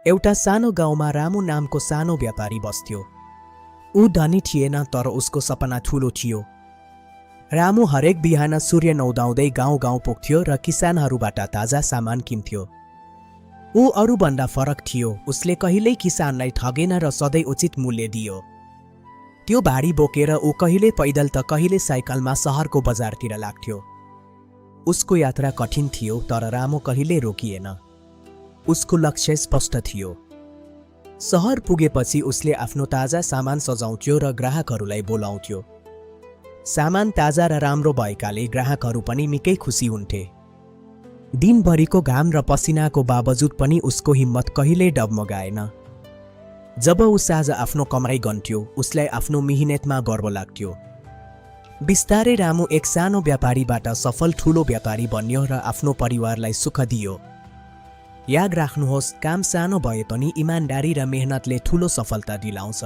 एउटा सानो गाउँमा रामु नामको सानो व्यापारी बस्थ्यो। ऊ धनी थिएन तर उसको सपना ठूलो थियो। रामु हरेक बिहान सूर्य नउदाउँदै गाउँ गाउँ पुग्थ्यो र किसानहरूबाट ताजा सामान किन्थ्यो। ऊ अरूभन्दा फरक थियो। उसले कहिल्यै किसानलाई ठगेन र सधैँ उचित मूल्य दियो। त्यो भारी बोकेर ऊ कहिले पैदल त कहिले साइकलमा शहरको बजारतिर लाग्थ्यो। उसको यात्रा कठिन थियो तर रामु कहिल्यै रोकिएन। उसको लक्ष्य स्पष्ट थियो। शहर पुगेपछि उसले आफ्नो ताजा सामान सजाउँथ्यो र ग्राहकहरूलाई बोलाउँथ्यो। सामान ताजा र राम्रो भएकाले ग्राहकहरू पनि निकै खुसी हुन्थे। दिनभरिको घाम र पसिनाको बावजुद पनि उसको हिम्मत कहिल्यै डगमगाएन। जब ऊ साँझ आफ्नो कमाई गन्थ्यो उसलाई आफ्नो मिहिनेतमा गर्व लाग्थ्यो। बिस्तारै रामु एक सानो व्यापारीबाट सफल ठूलो व्यापारी बन्यो र आफ्नो परिवारलाई सुख दियो। याद राख्नुहोस्, काम सानो भए पनि इमानदारी र मेहनतले ठूलो सफलता दिलाउँछ।